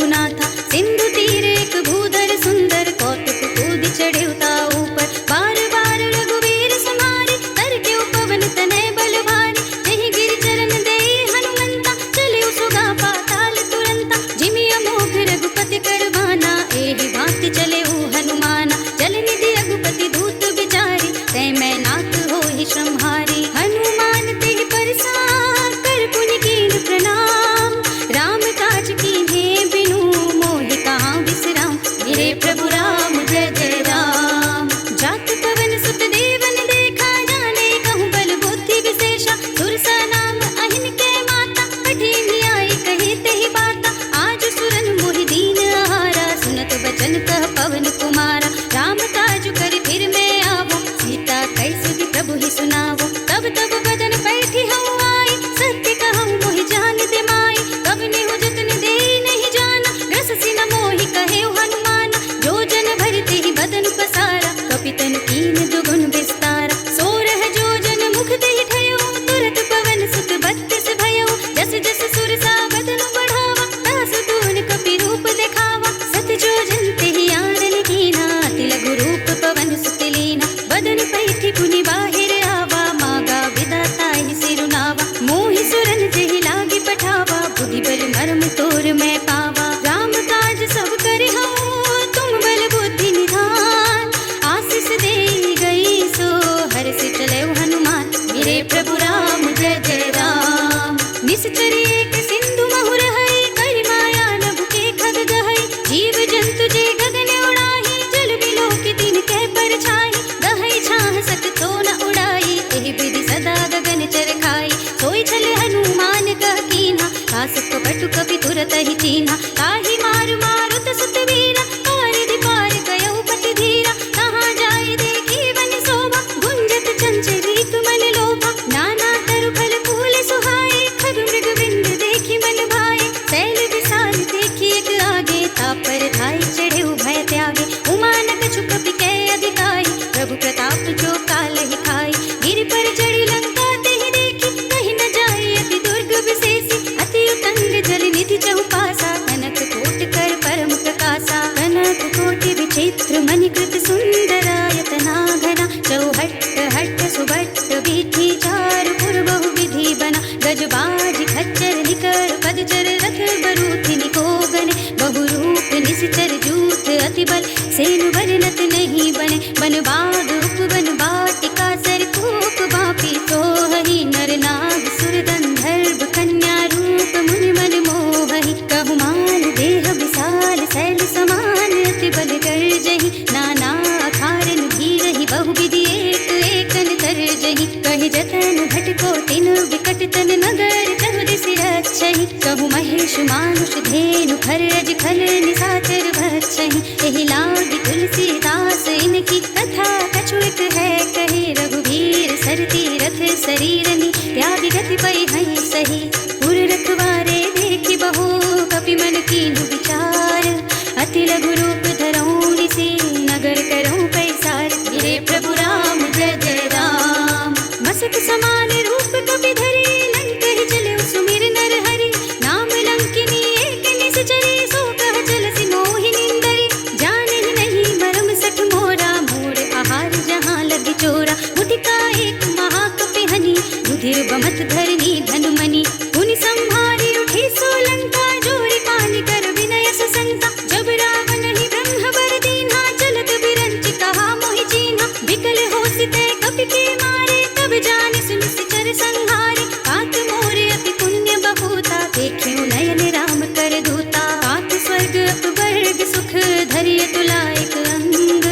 रघुनाथा। सिंधु तीर एक भूधर सुंदर, कौतुक कूद चढ़े उता ऊपर। बार बार रघुवीर समारे, कर के पवन तनय बल भारी। जहि गिर चरण दे हनुमंता, चले सुगा पाताल तुरंता। जिमि अमोघ रघुपति कर बाना, एहि भांति चले हनुमाना। जल निधि रघुपति दूत बिचारी, तै मैं नाथ होहि श्रमहारी। हनुमान तेहि परसार, कर पुनि कीन प्रणाम। राम काज कीन्हे बिनु, मोहि कहाँ विश्राम। मेरे प्रभु राम जय जय राम। जात पवन सुत देवन देखा, जाने कहूँ बल बुद्धि विशेषा। सुरसा नाम अहिन के माता, कठिन आई कही तेहि बाता। आज सुरन मोहि दीन आहारा, सुनत बचन कह पवन कुमारा। राम काज कर फिर मैं आवो, सीता कैसुति प्रभु ही सुनावो। तब तब बदन बैठी हूँ आई, सत्य कहूँ मोहि जान दे माई। कब नेहु जतन दे नहीं जाना, रस सिन मोहि कहे हनुमाना। जो जन भरते ही बदन पसारा, कपितन कीन दुगुन विस्तारा। सोरह जो जन मुख देहि ठयो, तुरत पवन सुत बत्तीस भयो। जस जस सुरसा बदन बढ़ावा, तास दून कपि रूप दिखावा। सत जो जन तेहि आनन कीना, अति लघु रूप पवन सुत लीना। बदन पैठी पुनि बाहिर आवा, मागा विधाता ही सिरुनावा। मोहि सुरन जेहि लागी पठावा, बुद्धि बल मर्म तोर मैं पावा। राम काज सब करे हूँ, तुम बल बुद्धि निधान। आशीष दे गई सो, हर से चले हनुमान। मेरे प्रभु राम जय जय राम। निश्चर एक सिंधु महु रहई, कर माया नभ के खग गहई। जीव जंतु जे गगन उड़ाही, जल बिलो की दिन के परछाई। गहई छाह सक तो न उड़ाई, एहि विधि सदा गगन चर खाई। सोई छल हनुमान कह कीन्हा, तास कपटु कपि तुरत ही चीन्हा। ताहि मार मारुत सुत वीरा, पारिधि पार गयउ पति धीरा। कहाँ जाय देखी वन शोभा, गुंजत चंचरित मन लोभा। नाना तरु फल फूल सुहाए, खग मृग बिंद देखी मन भाए। शैल विशाल देखी एक आगे, तापर धाय चढ़े भय त्यागे। उमानक छुक कपि अधिकाई, प्रभु प्रताप जो काल ही खाई। गिर पर चढ़ी लंका तेहि देखी, कहीं न जाए अति दुर्ग विशेषी। अति उतंग जल निधि चहुपासा, कनक कोट कर परम प्रकाशा। कनक कोटि विचित्र मणिकृत सुंदरायतना घना। चौहट्ट हट्ट सुबट्ट बीठी, चार पुर बहु विधि बना। गजबाज खच्चर निकर पदचर, रथ बरूथ निकोगने। बहुरूप निश्चर जूथ अति बल, सेनु वर्णत नहीं बने। बन बाग उपवन बाटिका, सर कूप बापी सोहहि। नर नाग सुर गंधर्व कन्या, रूप मुनि मन मोहहि। कहु माल देह विशाल, शैल समान अति बल गर्जहि। नाना अखारन भीरहि, बहु विधि एक एकन तरजहि। कहि जतन घटको तिन विकट तन, नगर चहु दिसि रक्षहि। कहु महेश मानुष धेनु, खरज खल निशाचर भक्षहि। एहि लागी तुलसीदास, इनकी कथा कछुक है कहे। रघुवीर सर तीरथ शरीरनि, त्याग गति पै हई सही। पुर रखवारे देखी बहु, कपि मन कीन्हु विचार। अति लघु रूप धरऊँ निसि, नगर करऊँ पैसार। मेरे प्रभु राम जय जय राम। मसक समान रूप कपि धरि, लंक ही चले सुमिर नर हरि। नाम लंकिनी एक निश्चरी, सो कह चलसि मोहि निंदरी। जानहि नहीं मरम सठ मोरा, मोर आहार जहाँ लग चोरा। मुटिका एक महाकपि हनि, रुधिर बमत धरनी धनुमनि। पुनि संहारी उठी सोलंका, जोरी पानी कर विनय ससंता। जब रावण ही ब्रह्म बर दीन्हा, चलत बिरंच कहा मोहि चीन्हा। बिकल होसिते कपि के मारे, तब जानि सुनि सिचर संहारे। कात मोरे अति पुण्य बहुता, देखियो नयन राम कर दूता। कात स्वर्ग अपवर्ग सुख, धरिय तुलायक अंग।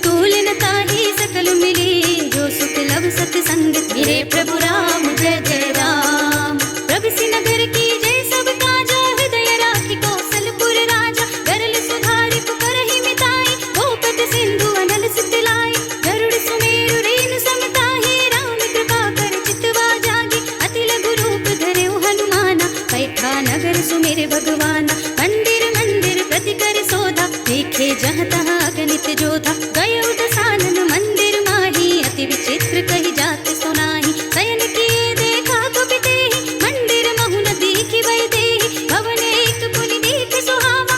तुलन ताहि सकल मिली, जो सुख लब सत्संग। मेरे प्रभु राम जय जय राम। प्रभु नगर की जय सब काजा, हृदय राखी कौशलपुर राजा। गरल सुधारि पुकारहि मिताई, गोपद सिंधु अनल सुत लाई। गरुड़ सुमेरु रेनु समताहि, राम कृपा कर चितवा जागे। अति लघु रूप धरऊ हनुमाना, पैठा नगर सुमेर भगवाना। मंदिर मंदिर प्रति कर सोधा, देखे जहाँ तहाँ अगणित जोधा। गयो दसानन मंदिर माही, अति विचित्र कही जात सुनाही। शयन किए देखा कपि तेहि, मंदिर महु न देखि वै देहि। भवन एक पुनि देख सुहावा,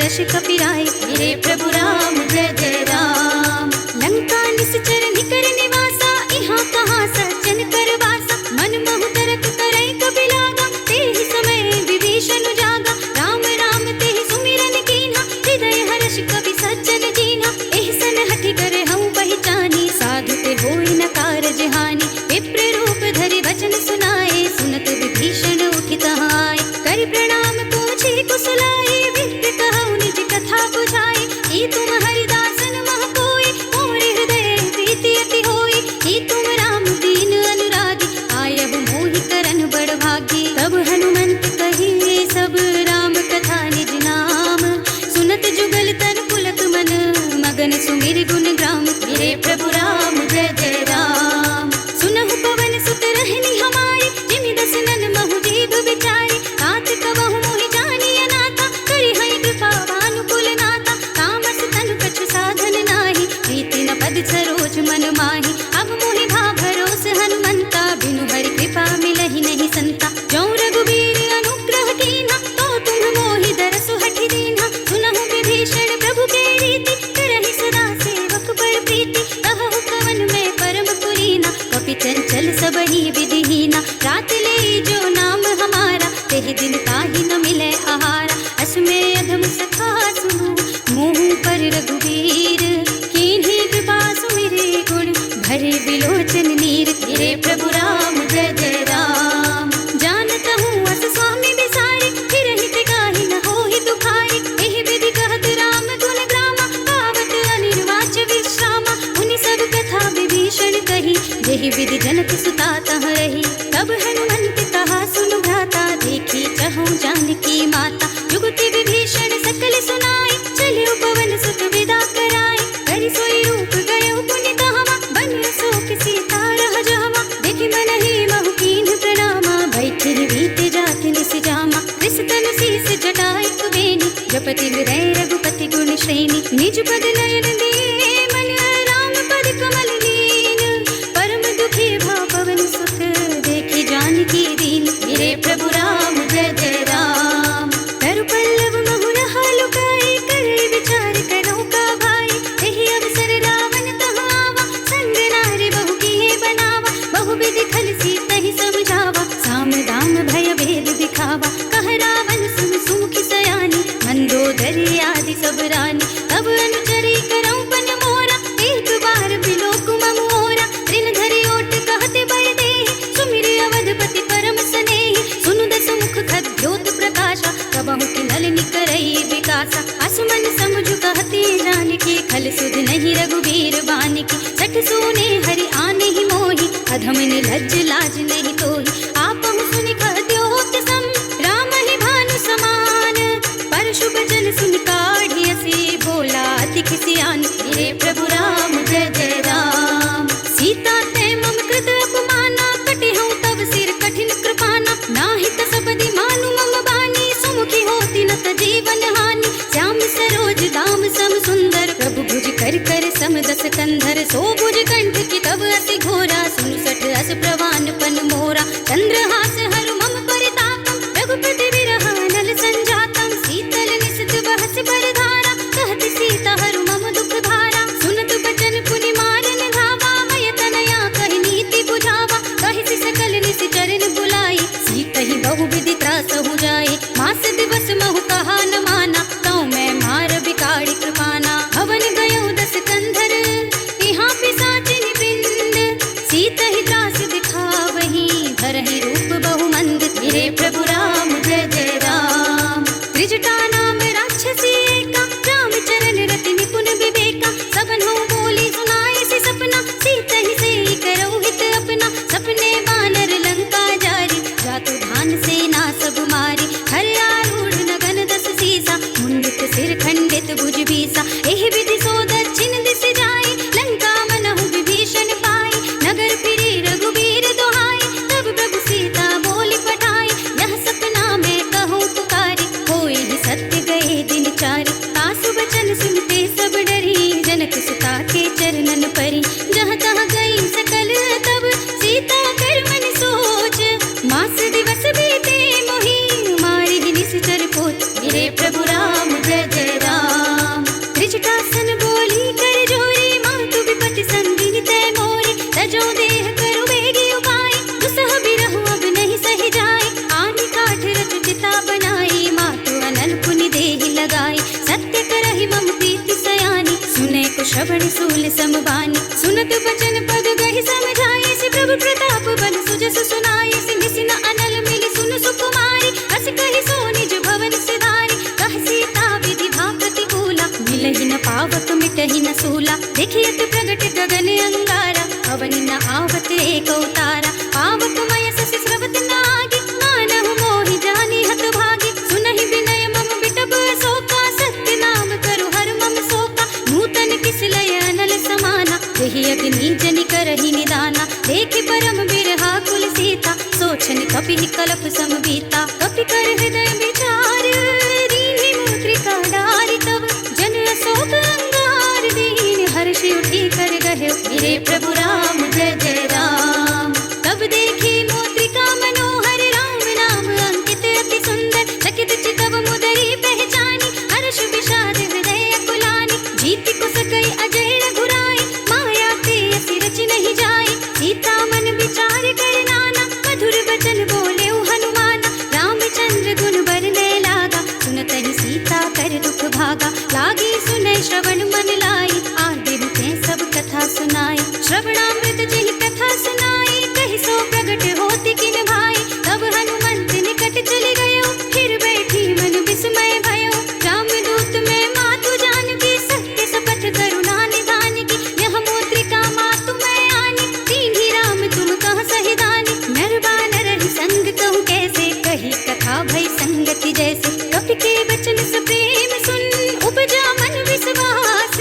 हर्ष कपिराय। मेरे प्रभु राम जय जय राम। लंका निश्चर निकर निवासा, यहाँ कहाँ सज्जन कर वासा। मन मोह तरक करई कबि लागा, तेहि समय विभीषण जागा। राम राम तेहि सुमिरन कीन्हा, हृदय हर्ष कपि सज्जन दीन्हा। एहसन हठि करे हऊँ पहचानी, साधु ते होई न कारज हानि। विप्र रूप धरि वचन सुनाए, सुनत विभीषण उठि तहाँ आए। करि प्रणाम पूछे कुशलाए, विप्र कहु निज कथा बुझाए। ई तुम हरिदासन मह कोई, मोर हृदय प्रीति अति होई। ई तुम राम दीन अनुरागी, आयहु मोहि करन बड़ भागी। तब हनुमंत कहिए सब राम कथा निज नाम, सुनत जुगल तन पुलक मन, मगन सुमिर गुण ग्राम। मेरे प्रभु राम जय जय राम। सुनहु पवन सुत रहनी हमारी, जिमि दसनन महु जीव बिचारी। तात कबहु मोहि जानिय नाथा, करि हई कृपा भानुकुल नाथा। तामस तनु कछु साधन नाही, प्रीति न पद सरोज मन माही। अब मोहि भा भरोस हनुमंता, बिनु हरि कृपा मिलहि नहीं संता। जौं रघुबीर अनुग्रह कीन्हा, तो तुम मोहि दरसु हठि दीन्हा। सुनहु विभीषण प्रभु के रीति, करहि सदा सेवक बड़ प्रीति। कहु कवन में परम पुरीना, कपि चंचल सबहि विधिहीना। रात ले जो नाम हमारा, तेहि दिन ताहि न मिले आहारा। असमय अधम सखा सुनु, मुँह पर रघुबीर। कीन्ही कृपा सुमिरे गुण, भरे बिलोचन नीर। मेरे प्रभु राम जय जय राम। जानत हूँ अस स्वामी बिसारी, फिर हित गाहि न होहि दुखारी। एहि विधि कहत राम गुण ग्रामा, पावत अनिर्वाच विश्रामा। उनि सब कथा विभीषण कही, जेहि विधि जनक सुता तह रही। तब हनुमंत कहा सुनु भ्राता, देखी चहु जानकी माता। जुगति विभीषण सकल सुनाई, चलियो पवन सुत विदा कराई। करि सोई रूप गयो पुनि कहावा, बनियो शोक सीता रह जावा। देखि मनहि महु कीन्ह प्रणामा, बैठि बीते जात निस जामा। विसतन शीस जटाई कुबेनी, जपति हृदय रघुपति गुण श्रेणी। निज पद नयन दिए मन, राम पद कमल लीन। परम दुखी भा पवन सुत, देखि जानकी दीन। मेरे प्रभु राम जय जय राम। तरु पल्लव महु रहा लुकाई, करे विचार करो का भाई। एहि अवसर रावण तहाँ आवा, संग नारी बहु किए बनावा। बहु विधि खल सीतहि समझावा, साम दाम भय भेद दिखावा। कह रावण सुन सुमुखी सयानी, मंदोदरी आदि सब रानी। तब अनुचरी करऊं पन मोरा, एक बार बिलोक मम ओरा। ऋण धरि ओट कहते बय देहि, सुमिर अवधपति परम स्नेहि। सुनु दस मुख खद्योत प्रकाशा, कबहु किन्नल निकरई विकासा। असमन समझु कहते जानकी, खल सुध नहीं रघुबीर बानिकी। सठ सोने हरि आने ही मोहि, अधम निर्लज्ज लाज नहीं तोहि। आपहु सुनि कहद्योत सम, राम ही भानु समान। परशु बचन सुनि काढ़ियसि, बोला अति किसियान। मेरे प्रभु राम जय जय राम। सीता ते मम कृत अपमाना, कटिहउँ तब सिर कठिन कृपाना। नाहित सपदि मानु मम बानी, सुमुखी होती न त जीवन हानि। श्याम सरोज दाम सम सुंदर, प्रभु भुज कर कर सम दस कंधर। सो भुज कंठ की तब अति घोरा, सुनु सठ अस प्रवान पन मोरा। चंद्रहास हरु मम परितापम, रघुपति विरह नल संजातम। शीतल निशित बहस बरधारा, कहत सीता हरु मम दुख भारा। सुनत बचन पुनि मारन धावा, मय तनया कहि नीति बुझावा। कहि सकल निस चरण बुलाई, सीतहि बहु विधि त्रासहु जाई। मास दिवस महु कहा न माना, तौ मैं मार बिगाड़ी कृपाना। हवन गयो दस कंधर, यहाँ पिशाचिनि पिंड। सीतहि त्रास दिखावहीं, धरहि रूप बहु मंद। मेरे प्रभु राम जय जय राम। त्रिजटा नाम राक्षसी एका, राम चरण रति निपुण विवेका। सबन हो बोली सुनाए से सपना, सीतहि सेई करौ हित अपना। सपने बानर लंका जारी, जातु धान सेना सब मारी। हर आरूढ़ नगन दस सीसा, मुंडित सिर खंडित भुज बीसा। एहि विधि सो दक्षिण दिस जाई, लंका मनहु विभीषण पाई। नगर फिरे रघुबीर दोहाई, तब प्रभु सीता बोली पठाई। यह सपना मैं कहूँ पुकारी, होई ही सत्य गए दिन चारि। तासु बचन सुनते सब डरी, जनक सुता के चरणन परी। जहाँ तहाँ गई सकल तब, सीता कर मन सोच। मास दिवस बीते मोहि, मारि निश्चर पोच। मेरे प्रभु राम जय जय राम। श्रवण सूल समबानी सुनत बचन पद गहि समझाए से प्रभु प्रताप बन सुजस सुनाए से निसिन अनल मिली सुन सुकुमारी अस कहि सो निज भवन सिधारी कह सीता विधि भा प्रतिकूला मिलहि न पावक मिटहि न सूला देखियत प्रगट गगन अंगारा अवनि न आवत एक अवतारा पावक मय ससि स्रवत नागी मानहु मोहि जानि हत भागी सुनहि विनय मम बिटप शोका सत्य नाम करु हर मम शोका नूतन किस लय अनल समाना वही अग्नि जनि करहि निदाना देखि परम बिरहा कुल सीता सोचन कपि कलप समबीता कपि कर हृदय विचार दीनि मुद्रिका डारि तब जन अशोक अंगार दीन हर्षि उठी कर गहे मेरे प्रभु राम जय जय राम तब देखी मुद्रिका मनोहर राम नाम अंकित अति सुंदर चकित चितव मुदरी पहचानी हर्ष विषाद हृदय अकुलानी जीति को सकई अजय रघुराई माया ते असि रचि नहीं जाए सीता मन विचार कर नाना मधुर वचन बोले हनुमाना रामचंद्र गुण बरने लागा सुनतहि सीता कर दुख भागा लागी सुने श्रवण मन लाई आगे ते सब कथा सुनाई श्रवणामृत जहि कथा सुनाई कहि सो प्रगट होति किन भाई तब हनुमंत निकट चले गयो फिर बैठी मन विस्मय भयो रामदूत में मातु जानकी सत्य सपथ करुणा निधान की यह मुद्रिका मातु मैं आनी दीन्ही राम तुम कह सहिदानी नर बानर ही संग कहूँ कैसे कही कथा भई संगति जैसे कपि के वचन से प्रेम सुन उपजा मन विश्वास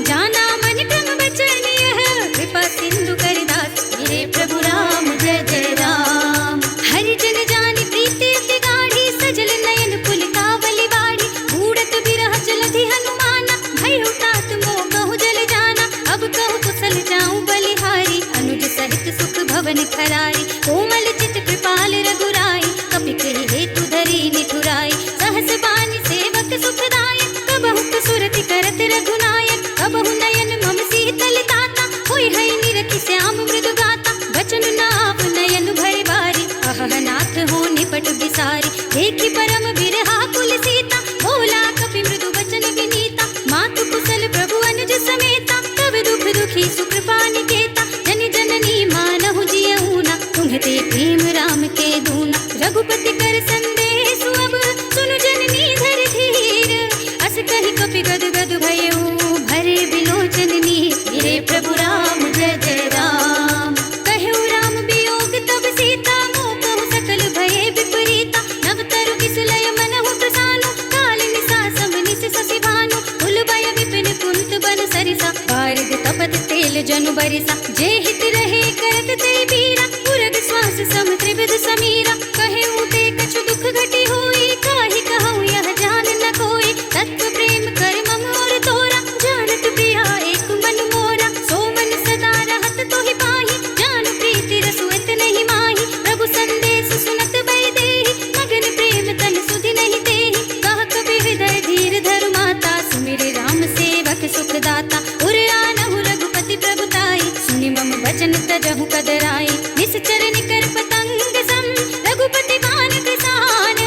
जाना मन क्रम वचन यह कृपा सिंधु करिदास मेरे प्रभु राम जय जय राम हरि जन जानि प्रीति अति गाढ़ी सजल नयन पुलकावली बाड़ी बूढ़त बिरह जलधि हनुमाना भय तात मोह कहूँ जल जाना अब कहूँ कुशल जाऊं बलिहारी अनुज सहित सुख भवन खरारी कोमल चित कृपाल रघुराई कपि कहि हेतु धरी निठुराई सहस बानी सेवक सुखदायक कबहु सुरति करत रघुनायक कबहु नयन मम शीतल ताता होय है निरखि श्याम मृदु गाता बचन नाव नयन भय बारी अहनाथ हो निपट बिसारी देखि परम बिरहा कुल सीता बोला कपि मृदु वचन विनीता मातु कुशल प्रभु अनुज समेता तब दुख दुखी सुकृपा निकेता जन जननी मानहु जियऊना तुम्हते प्रेम राम के दूना रघुपति कर संदेश अब सुनु जननी धर धीर अस कहि कपि गद गद भयऊ भरे बिलोचन नीर मेरे प्रभु राम जय जय राम कहु राम वियोग तब सीता मोह कहु सकल भये विपरीता नव तरु किस लय मनहु प्रसानु काल निसा सम निस ससि भानु कुल भय विपिन कुंत बन सरिसा बारिद तपत तेल जनु बरिसा जे हित रहे करत ते बीरा पुरग श्वास सम त्रिविध समीरा कहे ऊते कछु दुख घटी होई काहि कहूँ यह जान न कोई तत्व प्रेम कर मम और तोरा जानत प्रिया एक मन मोरा सो मन सदा रहत तोहि पाही जान प्रीति रसुएत नहीं माही प्रभु संदेश सुनत भय देहि मगन प्रेम तन सुधि नहीं तेहि कह कबि हृदय धीर धरु माता सुमिर राम सेवक सुख दाता उर आनहु रघुपति प्रभुताई सुनि मम वचन तजहु कदराई निश्चर निकर पतंग सम रघुपति बान किसान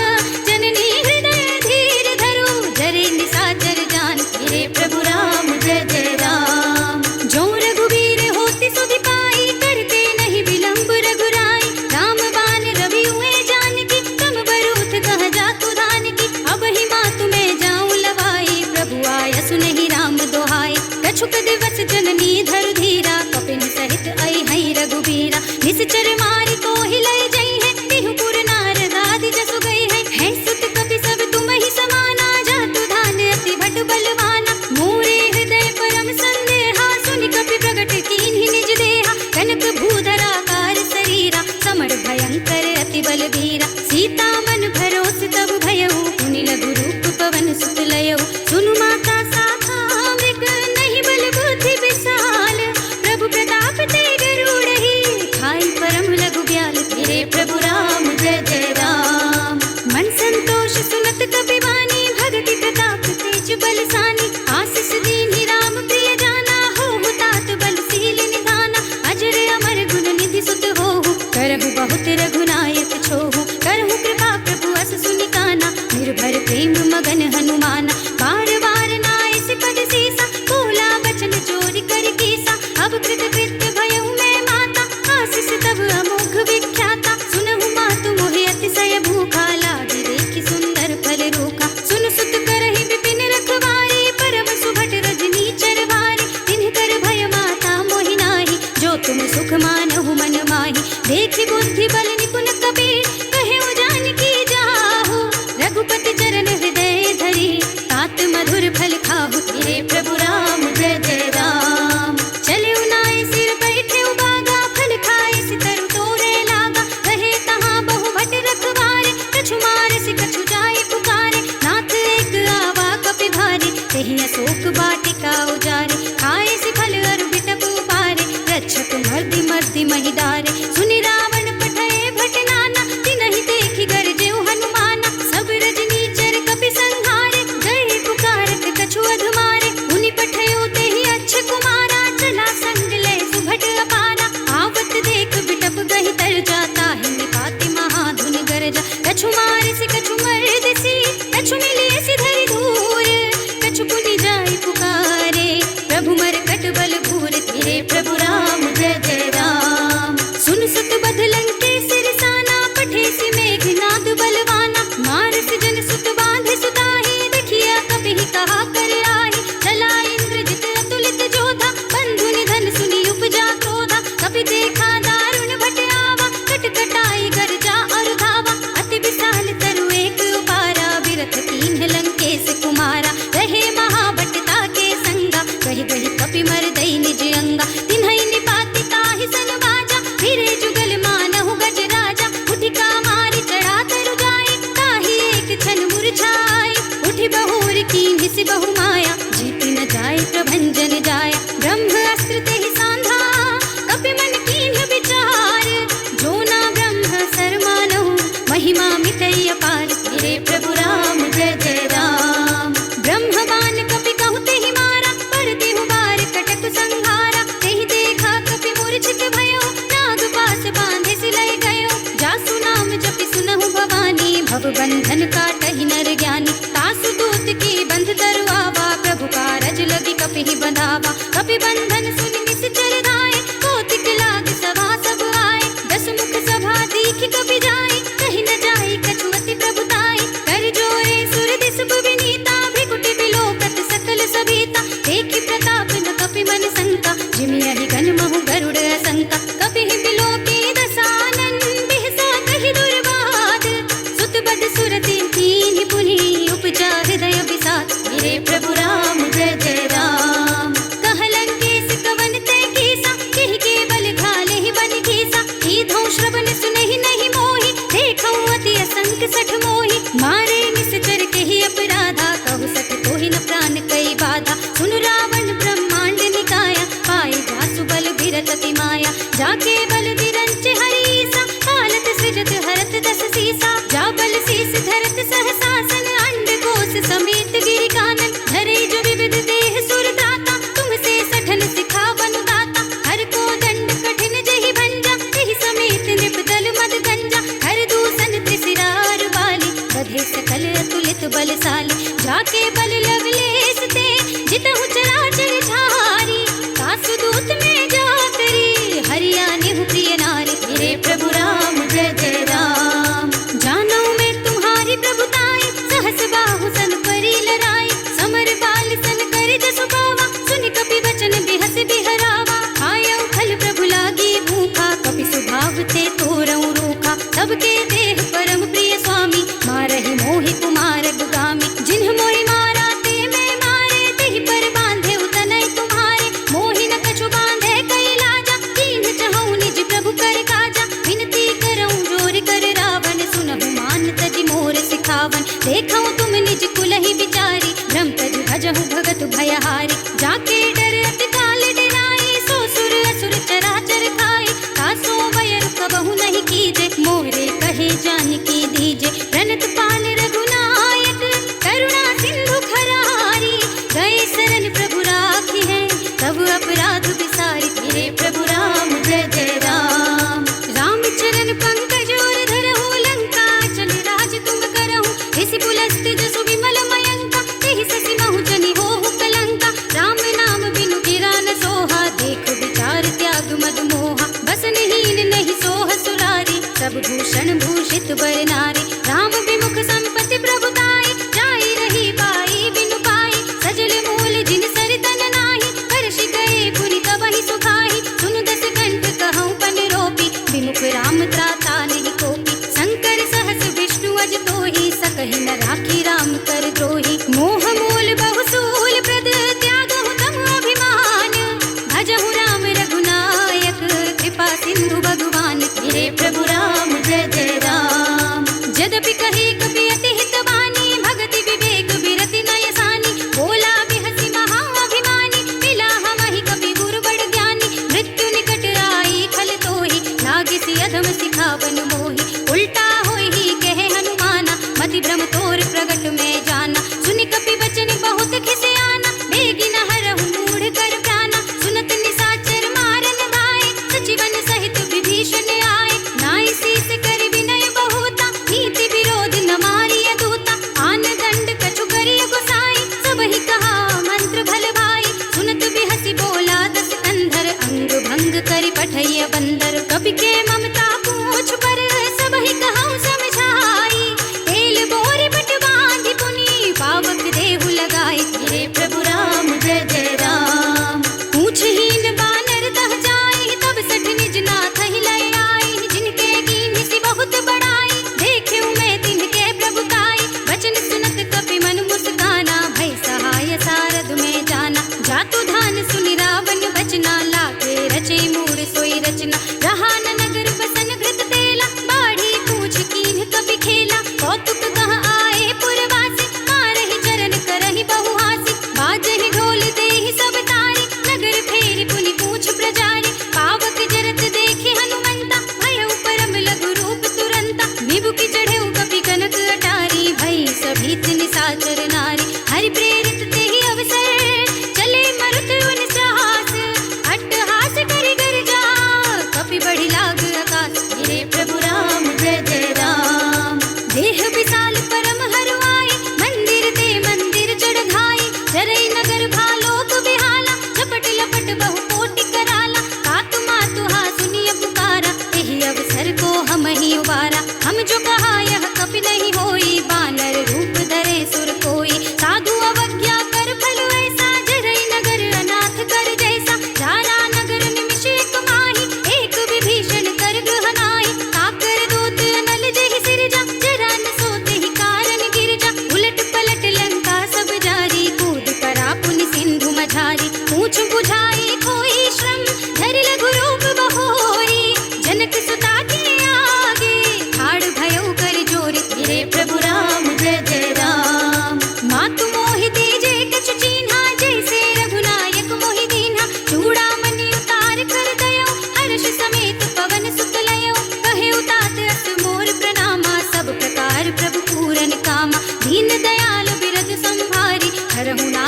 जननी हृदय धीर धरो जरे निसाचर जान मेरे प्रभु राम जय जय राम जो रघुवीर होति सुधि पाई करते नहीं विलंब रघुराई राम बान रवि हुए जानकी कम बरूथ कह जातु धानकी अब ही मातु मैं जाऊं लवाई प्रभु आय सुनहि राम दोहाई कछुक दिवस जननी धरु धीरा कपिन सहित आई हई रघुबीरा निश्चर मारी को हिलय जई है बिहुपुर नारद आदि जसु गई है सुत कपि सब तुम ही समाना जातु धान अति भट बलवाना मोरे हृदय परम संदेहा सुनि कपि प्रगट कीन्हि निज देहा कनक भूधरा कार शरीरा समर भयंकर अति बलबीरा सीता मन भरोस तब भयऊ पुनि लघु रूप पवन सुत लयऊ सुनु माता साखा मृग नहीं बल बुद्धि विशाल प्रभु प्रताप ते गरुड़हि खाई परम लघु ब्याल मेरे प्रभु राम जय जय राम मन संतोष सुनत कपि वाणी भगति प्रताप तेज बलसानी आशीष दीन्हि राम प्रिय जाना हो तात बलशील निधाना अजर अमर गुण निधि सुत होहु करहु बहुत रघुनायक छोहु करहु कृपा प्रभु अस सुनि काना निर्भर प्रेम मगन हनुमाना बार बार नाय सिपद सीसा बोला बचन जो कीन्हि से बहु माया, जीति न जाय प्रभंजन जाय। ब्रह्म अस्त्र तेहि सांधा, कपि मन कीन्हि विचार। जो ना ब्रह्म सर मानहु, महिमा मितई अपार। मेरे प्रभु राम जय जय राम। ब्रह्म बाण कपि कहु तेहि मारा, पर देहु बार कटक संहारा। तेहि देखा कपि मूर्छित भयो, नाग पास बांधे सिलय गयो। जासु नाम जपि सुनहु भवानी, भव बंधन काटहि नर ज्ञानी। तासु दूत की बंध तरुआवा, प्रभु कारज लगी कपिहि बंधावा। कपि बंधन सुनि निश्चर धाये, कौतिक लाग सभा सब आए। दस मुख सभा दीखि कपि जाए, कहि न जाए कछु अति प्रभुताई। कर जोरे सुर दिस विनीता, भृकुटि बिलोकत सकल सभीता। देखि प्रताप न कपि मन शंका, जिमियहि गण महु गरुड़ असंका। कपिहि बिलोके दसानन, बिहसा कहि दुर्वाद। सुत बद सुरति कीन्हि पुनि, उपजा हृदय विषाद। मेरे प्रभु राम जय जय राम। कहलन केस कवन तै कीसा, केहि केवल घालेहि बन घीसा। कीधौ श्रवण सुनहि नहीं मोहि, देखौ अति असंक सठ मोहि। मारे निश्चर केहि अपराधा, कहु सठ कोहि न प्राण कई बाधा। सुनु रावण ब्रह्मांड निकाया, पाए जासु बल बिरत अति माया। जाके बल बिरंच हरीसा, पालत सृजत हरत दस सीसा। जा बल शीस धरत सहसासन, अंड कोश समेत गिरि कानन। धरे जो विविध देह सुर दाता, तुमसे सठन सिखावनु दाता। हर को दंड कठिन जहि भंजा, तेहि समेत नृप दल मद गंजा। हर दूषण त्रिशिरार बाली, बधे सकल अतुलित बलशाली। जाके बल लवलेश ते, जितहु चराचर झारी। तासु दूत में जाकरी, हरिया निहु प्रिय नारी। मेरे प्रभु राम जय जय राम। जानो मैं तुम्हारी प्रभुताई, सहस बाहु सन परी लड़ाई। समर बाल सन कर जसु पावा, सुनि कपि वचन बिहस बिहरावा। आयौ खल प्रभु लागी भूखा, कपि सुभाव ते तोरऊ रूखा। सबके देह परम प्रिय स्वामी, मारहि मोहि कुमार दुगामी। जिन्ह मोहि मारा ते मैं मारे, तेहि पर बांधे उतनय तुम्हारे। मोहि न कछु बांधे कई लाजा, कीन्ह चहु निज प्रभु कर काजा। विनती करऊं जोर कर रावण, सुनहु मान तजि मोर सिखावन। देखऊं तुम निज कुलहि विचारी, भ्रम तजि भजहु भगत भयहारी। जाके डर अति काल डराई, सो सुर असुर चराचर खाई। तासो वयर कबहु नहीं कीजे, मोरे कहे जानकी दीजे। प्रणत पाल रघुनायक, करुणा सिंधु खरारी। गए शरण प्रभु राखी है, तब अपराध विसारी। मेरे प्रभु राम जय जय राम। राम चरण पंकज और धरहु, लंका चल राज तुम करहु। इसी पुलस्त जसु विमल मयंका, तेहि ससि महु जनि होहु कलंका। राम नाम बिनु गिरा न सोहा, देख विचार त्याग मद मोहा। बसनहीन नहीं सोह सुरारी, सब भूषण भूषित बर नारी। राम विमुख संपत्ति प्रभुताई, जाई रही पाई बिनु पाई। सजल मूल जिन सर तन नाही, हर्षि गए पुनि तबहि सुखाई। सुनु दस कंठ कहऊं पन रोपी, विमुख राम त्राता नहीं कोपी। शंकर सहस विष्णु अज तोहि, सकहि न राखी राम कर द्रोही। मोह मूल बहुसूल प्रद, त्यागहु तम अभिमान। भजहु राम रघुनायक, कृपा सिंधु भगवान। मेरे प्रभु राम जय जय राम।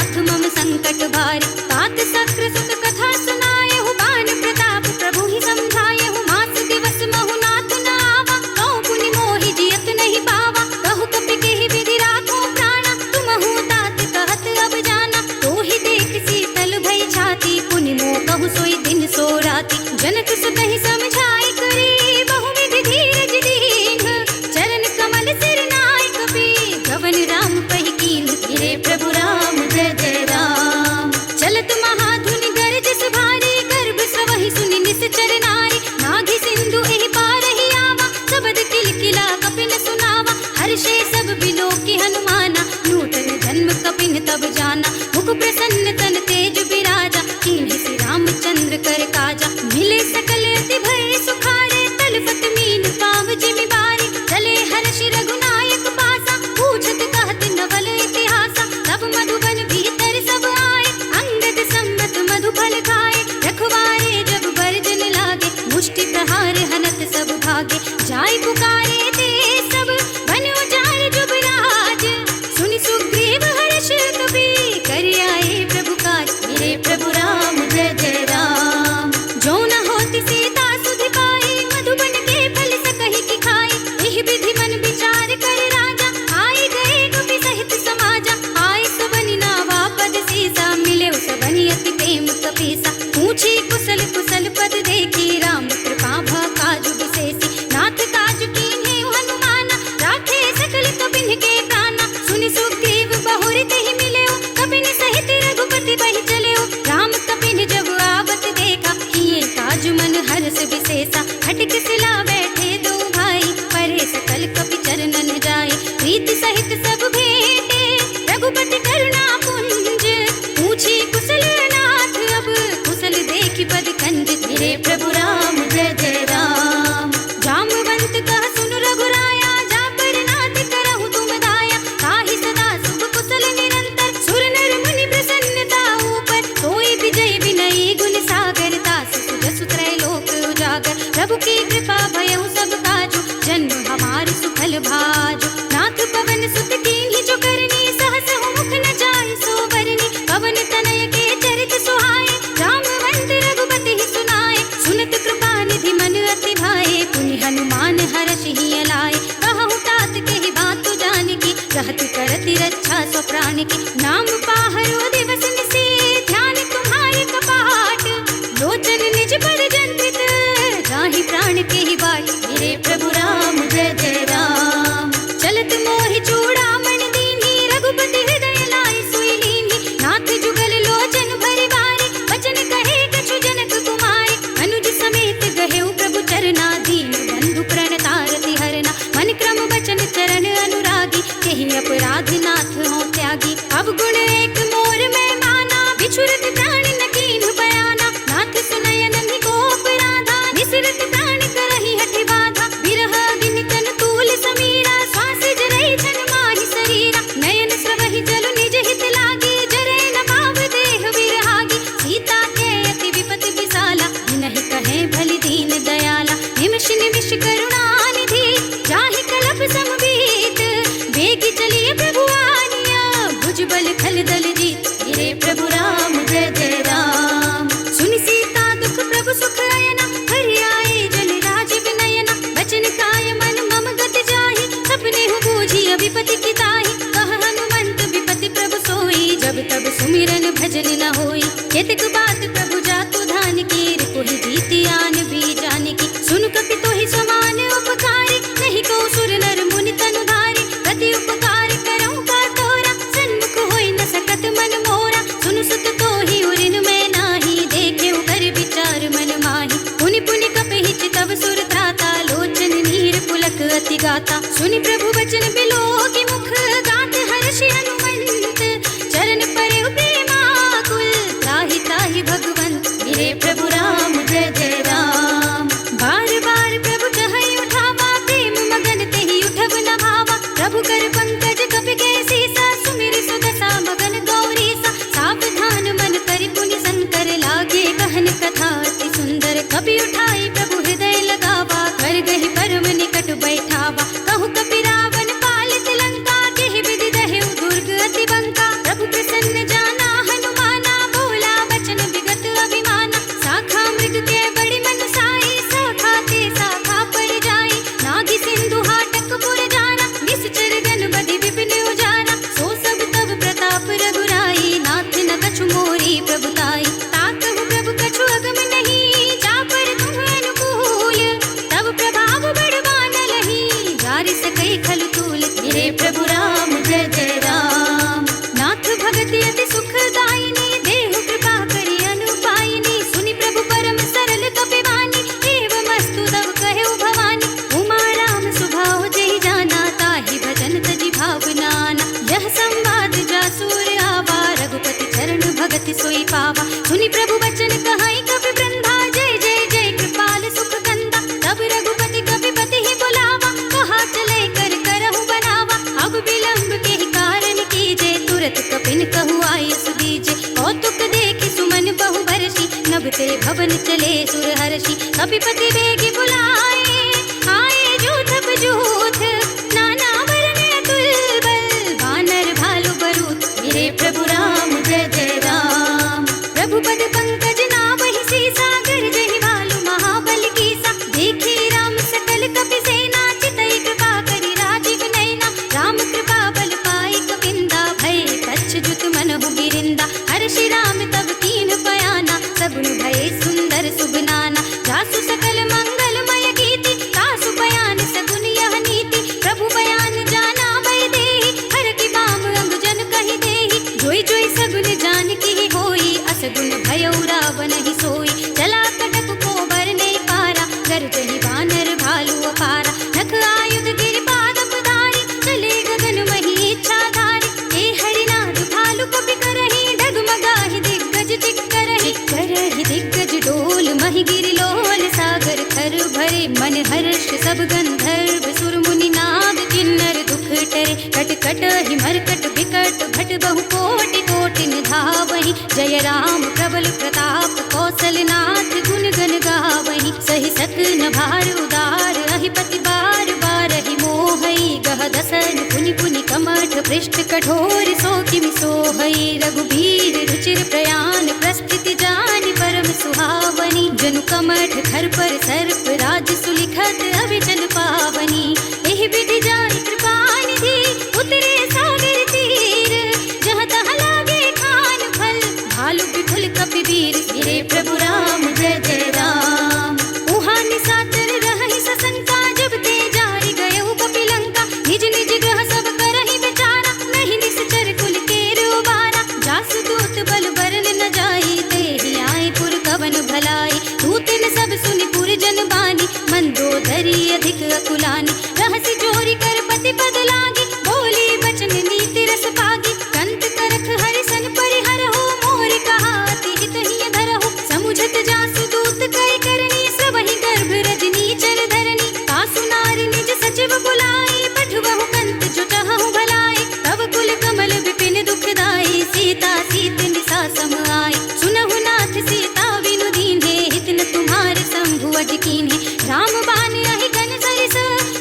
नाथ मम संकट भारी। तात सक्र सुत कथा सुनाए हूँ, बान प्रताप प्रभु ही समझाए हूँ। मास दिवस महु नाथ न आवा, कहो पुनि मोहि जियत नहीं पावा। कहु कपि केहि विधि राखो प्राणा, तुमहु तात कहत अब जाना। तो ही देख शीतल भई छाती, पुनि मोह कहु सोई दिन सो राती। जनक सुत ही समझाई करी, बहु विधि धीरज दीन। चरण कमल सिर नाय कपि, गवन राम पहि कीन। गिरे प्रभु राम जय जय राम। चलत महाधुनि गरजस भारी, गर्भ स्रवहि सुनि निश्चर नारी। नाघि सिंधु एहि पारहि आवा, सबद किलकिला कपिन सुनावा। हर्षे सब बिलोकी हनुमाना, नूतन जन्म कपिन तब जाना। मुख प्रसन्न तन तेज बिराजा, कीन्हि श्री रामचंद्र कर काजा। मिले सकल अति भय सुखारे, तलपत मीन पाव जिमि बारी। चले हर्षि रघुनायक पासा, पूछत कहत नवल इतिहासा। तब मधुबन भीतर सब आए, अंगद सम्मत मधुफल खाए। रखवारे जब बरजन लागे, मुष्टि प्रहार हनत सब भागे। जाय पुकारे ते सब, बन उजाड़ जुबराज। सुनि सुग्रीव हर्ष कपि, कर आए प्रभु काज। मेरे प्रभु राम जय जय राम। जो न होती सीता सुधि पाई, मधुबन के फल सकहि की खाई। एहि विधि मन विचार कर राजा, आई गए कपि सहित समाजा। आई सबनि नावा पद सीसा, मिले सबनि अति प्रेम कपीसा। पूछी कुशल कुशल पद देखी, राम कृपा भा काजु विशेषी। नाथ काज कीन्हे हनुमाना, राखे सकल कपिन के प्राणा। सुनि सुग्रीव बहुरि तेहि मिलेउ, कपिन सहित रघुपति बहि चलेउ। राम कपिन जब आवत देखा, किए काज मन हर्ष विशेषा। खटक सिला बैठे दो भाई, परे सकल कपि चरणन जाए। प्रीति सहित सब भेंटे, रघुपति करुणा पुंज। पूछी कुशल नाथ अब, कुशल देखि पद कंज। मेरे प्रभु राम जय जय राम। जामवंत कह सुन रघुराया, जा पर नाथ करहु तुम दाया। ताहि सदा शुभ कुशल निरंतर, सुर नर मुनि प्रसन्नता ऊपर। सोई विजय विनयी गुण सागर, तास सुजसु त्रैलोक उजागर। प्रभु की कृपा भयउ सब काजु, जन्म हमार सुफल भाजु। नाथ पवन सुत कीन्हि जो करनी, सहस मुख न जाय सो बरनी। पवन तनय के चरित सुहाए, जामवंत रघुपति ही सुनाए। सुनत कृपा निधि मन अति भाए, पुनि हनुमान हर्षि ही अलाए। कहु तात केहि बात जानकी, कहत करति रक्षा सो प्राण की। नाम पाहरो दिवस निशि, ध्यान तुम्हारे कपाट। लोचन निज पर जंत्रित, जाहि प्राण केहि बाट। मेरे प्रभु राम जय जय राम। चलत मोहि चूड़ामणि दीन्हि, रघुपति हृदय लाय सोई लीन्हि। नाथ जुगल लोचन भरि बारी, वचन कहे कछु जनक कुमारी। अनुज समेत गहेउ प्रभु चरना, दीन बंधु प्रणतारति हरना। मन क्रम वचन चरण अनुरागी, केहि अपराध नाथ हो त्यागी। अब गुण एक मोर में माना, बिछुरत प्राण न कीन्हु बयाना। नाथ सुनय नन्हि को अपराधा, निसरत प्राण करहि हठि बाधा। बिरह अग्नि तन तूल समीरा, श्वास जरई छन माहि शरीरा। नयन स्रवहि जल निज हित लागी, जरै न पाव देह विरहागी। सीता के अति विपति विसाला, नहीं कहे भलि दीन दयाला। निमिष निमिष करुणा निधि, जाहि कलप समबीत। बेगी चलिए प्रभु। प्रभु प्रभु प्रभु प्रभु प्रभु प्रभु प्रभु प्रभु प्रभु प्रभु प्रभु प्रभु प्रभु प्रभु प्रभु प्रभु प्रभु प्रभु प्रभु प्रभु प्रभु प्रभु 'विपति किताहि कह हनुमंत विपति प्रभु सोई जब तब सुमिरन भजन न होई केतक बात प्रभु जातु धान की कोहि जीति आन भी जान की सुन कपि तोहि समान उपकारी नहीं को सुर नर मुनि तनुधारी प्रति उपकार करऊं का तोरा सन्मुख होई न सकत मन मोरा सुन सुत तोहि उरिन में नाही देखे कर विचार मन माही पुनि पुनि कपहि चितव सुर त्राता लोचन नीर पुलक अति गाता सुनि प्रभु वचन बिलो की मुख गात हर्षि हनुमंत चरण परे प्रेमाकुल त्राहि त्राहि भगवंत मेरे प्रभु राम जय जय राम। अति अति सुखदायिनी, देहु कृपा करि अनुपायिनी, सुनि प्रभु परम सरल कपिवानी, एवमस्तु तव कहु भवानी। उमा राम सुभाव जेहि जाना, ताहि भजन तजि भावनाना। यह संवाद जासुर आवा, रघुपति चरण भगति सोई पावा। सुनि प्रभु वचन कहाई कपि वृंदा, जय जय जय कृपाल सुख कंदा। तब रघुपति कपिपति ही बुलावा, कहा चले कर करहु बनावा। अब विलंब के ही कारण कीजे, तुरत कपिन कहु आय सुदीजे। कौतुक देखि सुमन बहु बरसी, नभ ते भवन चले सुर हर्षि। कपिपति बेगी बुलाए, आए जूथ बजूथ, नाना वरण अतुल बल, वानर भालु बरूथ। मेरे प्रभु राम जय जय राम। प्रभु पद पंकज नावहि सीसा, गरजहि भालु महाबल कीसा। देखी राम सकल कपि सेना, चितई कृपा करि राजीव नयना। राम कृपा बल पाई कपिंदा, भय कच्छ मनहु गिरिंदा। हर्षि राम तब कीन बयाना, सगुन भय सुंदर सुबनाना। जासु सकल मंगलमय गीति, तासु बयान सगुन यह नीति। प्रभु बयान जाना भय देहि, हर की बाम अंग जन कहि देहि। जोई जोई सगुन जान की होई, असगुन भयउ रावण ही सोई। चला कटक को बरने पारा, गरजहि वानर भालु अपारा। नख आयुध गिरि पादप धारी, चले गगन मही इच्छाधारी। हे हरिनाथ भालु कपि करहि, डगमगाहि दिग्गज चिक्करहि। करहि दिग्गज डोल, महि गिरि लोल, सागर थर भरे। मन हर्ष सब गंधर्व सुर मुनि नाद, किन्नर दुख टरे। कट कट हि मरकट बिकट, भट बहु कोटि कोटि निधावहि। जय राम प्रबल प्रताप, कौशलनाथ गुण गण गावहि। सहि सकन भार उदार, अहिपति बार बारहि मोहई। गह दसन पुनि पुनि कमठ, पृष्ठ कठोर सो किमि सोहई। रघुबीर रुचिर प्रयाण, प्रस्थिति जानि परम सुहावनी। जनु कमठ खर पर सर्प, राज सुलिखत अविचल पावनी। एहि विधि जाहि कृपा निधि, उतरे सागर तीर। जहाँ तहाँ लागे खान फल, भालु विफल कपिवीर। मेरे प्रभु राम जय जय राम। उहाँ निशाचर रहहि सशंका, जब ते जारि गयउ कपिलंका। निज निज ग्रह सब करहि विचारा, नहीं निश्चर कुल केर उबारा। जासु दूत बल बरन न जाई, तेहि आए पुर कवन भलाई। दूतन सब सुनि पुर जन बानी, मंदोदरी अधिक अकुलानी। रहसि जोरी कर पति पद लागी, बोली बचन नीति रस पागी। कंत करख हरिसन परिहरहु, मोर कहा अति हित हिय धरहु। समुझत जासु दूत कई करनी, सबहि गर्भ रजनी चर धरनी। तासु नारी निज सचिव बुलाई, पठवहु कंत जो चाहहु भलाई। तब कुल कमल विपिन दुखदाई, सीता सीत निसा सम आई। सुनहु नाथ सीता बिनु दीन्हे, हित न तुम्हारे शंभु अज कीन्हे। राम बान अहि गन सरिस,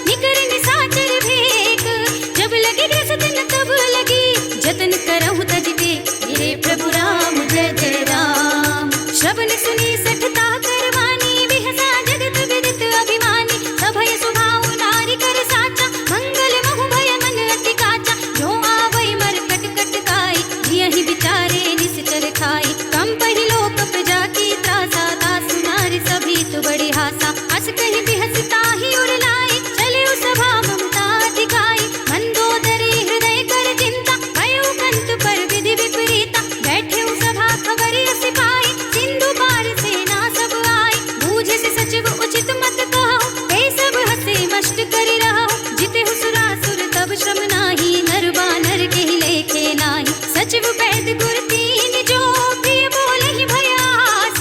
निकर निशाचर भेक। जब लगी ग्रस दिन तब लगी, जतन करहु तज टेक। मेरे प्रभु राम जय जय राम। श्रवण सुनी सठता करवानी, बिहसा जगत विदित अभिमानी। सभय सुभाव नारी कर साचा, मंगल महु भय मन अति काचा। जो आवै मर कट कट काई, जियहि विचारे निश्चर खाई। कंपहि लोक प्रजा की त्रासा, तासु नारी सभी तु बड़ी हासा। हस कहि बिहस ताहि उर लाई, चले सभा ममता दिखाई। मंदोदरी हृदय कर चिंता, भयउ कंत पर विधि विपरीता। बैठे सभा खबर अस पाई, सिंधु पार सेना सब आई। बूझे से सचिव उचित मत कहु, ते सब हसे मष्ट करि रहु। जिते सुरासुर तब श्रम नाही, नर बानर के ही लेखे नाही। सचिव वैद गुर तीन जो, प्रिय बोलहि भयास।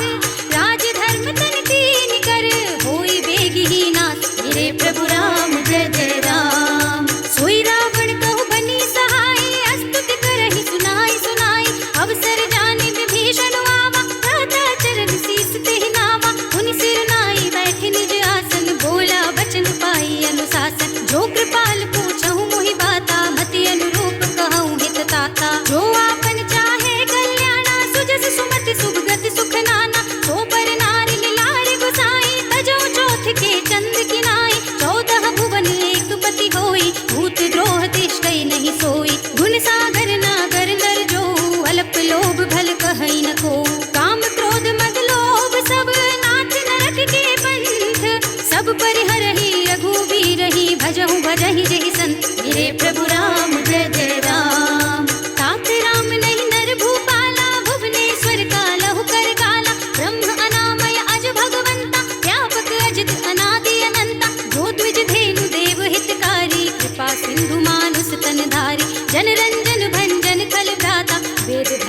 राज धर्म तन तीन कर, होई बेगी ही नास। मेरे प्रभु राम जय जय राम। सोई रावण कहु बनी सहाय, अस्तुति करहि सुनाई सुनाई। अवसर जानि विभीषण आवा, दाता चरण शीस तेहि नावा। उनि सिर नाई बैठे निज आसन, बोला बचन पाई अनुशासन। जो कृपाल पूछहु मोहि बाता, मति अनुरूप कहूँ हित ताता। जो आपन चाहे कल्याणा, सुजस सुमति सुभगति सुख नाना। सो पर नारी लारि गुसाई, तजौ चौथ के चंद किनाई। 14 भुवन एक पति होई, भूत द्रोह तिष्ठै नहीं सोई। गुण सागर नागर नर जो, अल्प लोभ भल कहै न को। काम क्रोध मद लोभ सब, नाथ नरक के पंथ। सब परिहरहि रघुवीरहि, भजहु भजहि जहि संत। मेरे प्रभु राम जय जय राम। तात राम नहीं नर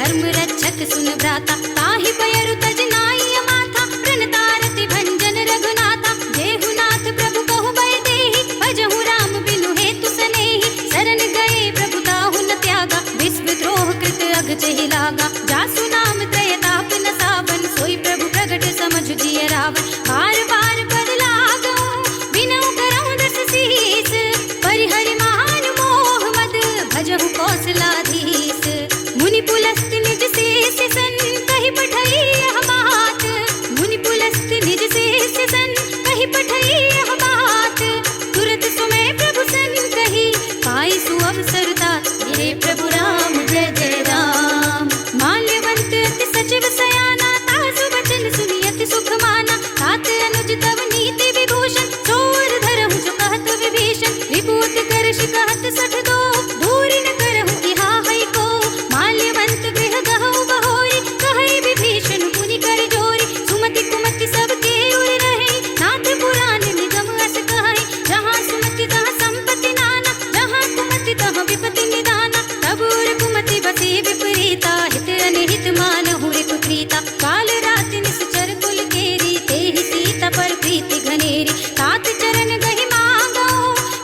धर्म रक्षक सुन भ्राता, ताहि पयरु तज नाई माथा, प्रणतारति भंजन रघुनाथा। जेहुनाथ प्रभु कहु बय देहि, भजहु राम बिनु हेतु सनेहि। शरण गए प्रभु ताहु न त्यागा, विश्व द्रोह कृत अघ चहि लागा। जासु नाम त्रय ताप न सावन, सोई प्रभु प्रगट समझ जिय रावण। बार बार पद लागऊं, बिनऊ करऊं दस सीस, परिहरि मान मोह मद, भजहु कौशलाधीश। मुनि पुलस्त निज शेष सन, कहि पठई यह बात। मुनि पुलस्त निज शेष सन, कहि पठई यह बात। तुरत सुमय प्रभु सन कही, पाई सुअवसर तात। हे प्रभु राम जय जय राम। माल्यवंत अति सचिव सयाना, तासु वचन सुनि अति सुख माना। तात अनुज तव नीति विभूषण, चोर धरहु जो कहत विभीषण। विभूति करश कहत सठ दो, दूरि न करहु इहा है को। माल्यवंत गृह गहु बहोरी, कहै विभीषण मुनि कर जोरी। सुमति कुमति सबके उर रहे, नाथ पुराण निगम अस कहै। जहाँ सुमति तहाँ संपत्ति नाना, जहाँ कुमति तहाँ विपत्ति निदाना। तब उर कुमति बसे विपरीता, हित अनहित मानहु रिपु प्रीता। काल राति निश्चर कुल केरी, तेहि सीता पर प्रीति घनेरी। तात चरण गहि मांगो,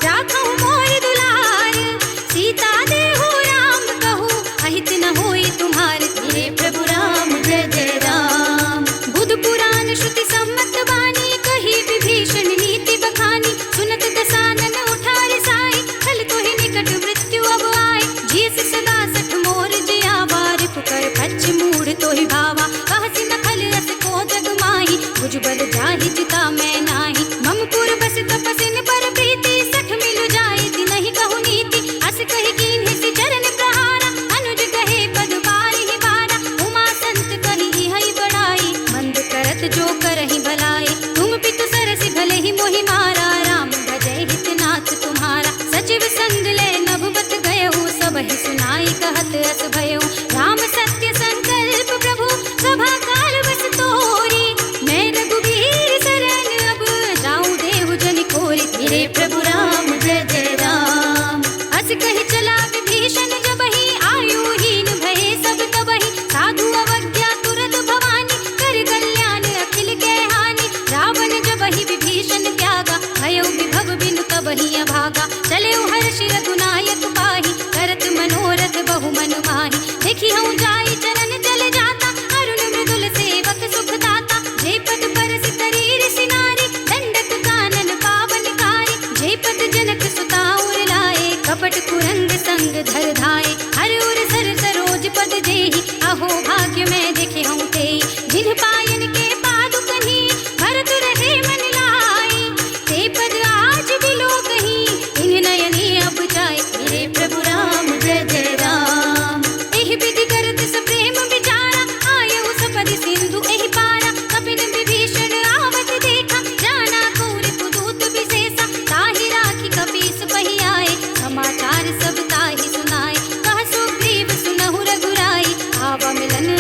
राखहु मोर दुलार। सीता देहु राम कहू, अहित न होई तुम्हार। हे प्रभु राम जय जय राम। बुध पुराण श्रुति सम्मत वाणी, कही विभीषण नीति बखानी। सुनत दसानन उठारे साई, खल तोहि निकट मृत्यु अब आए। जियस सदा सठ मोर जियावा, रिपुकर फच मूढ़ तोहि भावा। कहसि न खल रस को जग माही, भुजबल जाहि जिता मैं नाही। मम पुर बस तपसिन पर प्रीति, सठ मिलु जाए तिनहि कहु नीति। अस कहि कीन्हि चरण प्रहारा, अनुज कहे पद बारिहि बारा। उमा संत कहि इहै बड़ाई, मंद करत जो करहि भलाई। तुम पितु सरसि भले ही मोहि मारा, राम भजै हित नाथ तुम्हारा। सचिव संग ले नभुबत गयहु, सबहि सुनाई कहत अस भयउ। राम सत्य संकल्प प्रभु, सभा काल बस तोरी। मैं रघुबीर शरण अब, जाऊं देहु जनि खोरी। हे प्रभु राम जय जय राम। अस कहि चला विभीषण जबहि, आयुहीन भये सब तबहि। साधु अवज्ञा तुरत भवानी, कर कल्याण अखिल के हानि। रावण जबहि विभीषण त्यागा, भयउ विभव बिनु तबहि अभागा। चलेउ हर्षि रघुनायक पाहि, करत मनोरथ बहु मन माहि। देखि हूँ जाई चरण चल जाता, अरुण मृदुल सेवक सुख दाता। जे पद परस करीर सिनारी, दंडक कानन पावनकारी। जे पद जनक सुता उर लाए, कपट कुरंग संग धर धाए। हर उर सर सरोज पद जेहि, अहो भाग्य मैं देखे हूँ तेई। जिन पायन के पादुकहि, भरत रहे मन लाई। ते पद आज बिलो कहीं, इन नयनी अब जाए। हे प्रभु राम जय जय राम। एहि विधि करत सप्रेम विचारा, आयहु सपदि सिंधु एहि पारा। कपिन विभीषण आवत देखा, जाना कौर पुदूत विशेषा। ताहि राखी कपीस पहि आए, समाचार सब ताहि सुनाए। कह सुग्रीव सुनहु रघुराई, आवा मिलन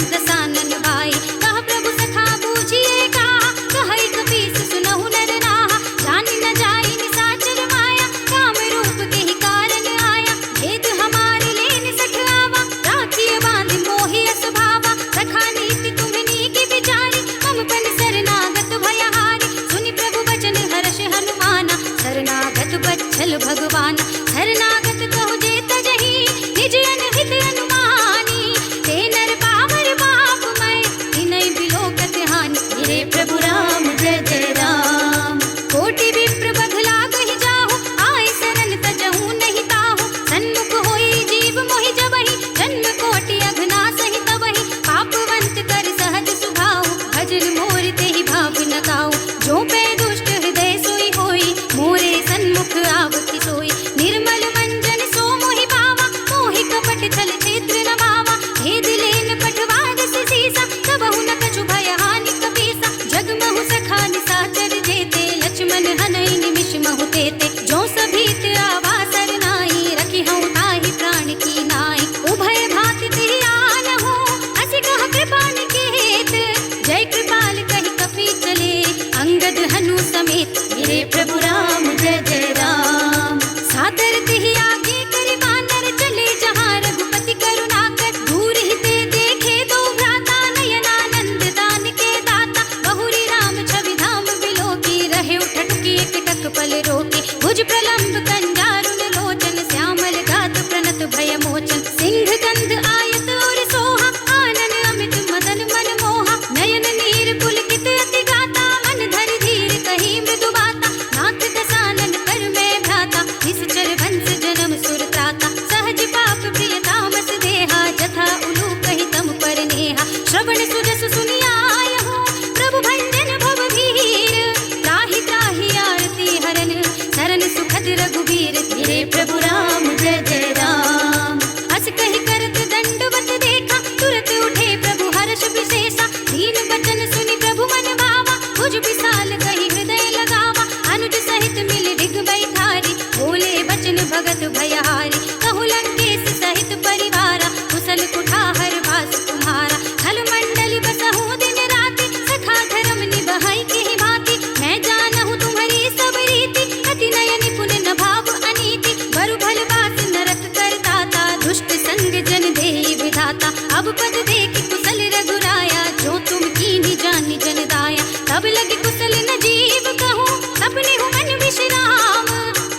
भगत भयहारी। कहूँ लंकेश सहित परिवारा, कुशल कुठार वास तुम्हारा। खल मंडल बसहु दिन राति, सखा धर्म निबहै की भांति। मैं जानहु तुम्हारी सब रीति, अति नय निपुण न भाव अनीति। बरु भल बास नरक करताता, दुष्ट संग जन देहि विधाता। अब पद देखि कुशल रघुराया, जो तुम कीन्ही जानि जन दाया। तब लगे कुशल न जीव कहूँ, सपने हूँ मन विश्राम।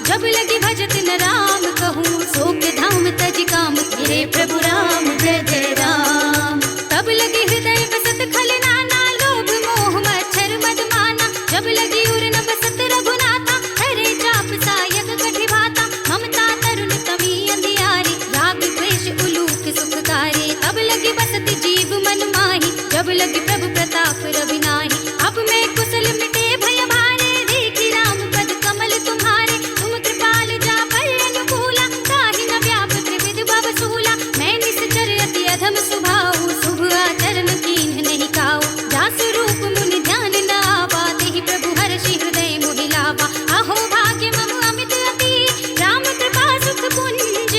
जब लगे भजत न राम कहूँ, शोक धाम तज काम। गिरे प्रभु राम जय जय राम। तब लगे हृदय बसत खल नाना, लोभ मोह मच्छर मद माना। जब लगी उर न बसत रघुनाथा, हरे चाप सायक कठि भाता। ममता तरुण तमी अंधियारी, राग द्वेष उलूक सुखकारी। तब लगी बसत जीव मन माही, जब लगी प्रभु प्रताप रवि नाही। अब मैं कुशल मिटे भय भारे, देखी राम पद कमल तुम्हारे। तुम कृपाल जा पर अनुकूला, ताहि न व्याप त्रिविध भव सूला। मैं निश्चर अति अधम स्वभाव, शुभ आचरण कीन्ह नहीं काऊ। जासु रूप मुनि ध्यान न आवा, तेहि प्रभु हर्षि हृदय मोहि लावा। अहो भाग्य मम अमित अति, राम कृपा सुख पुंज।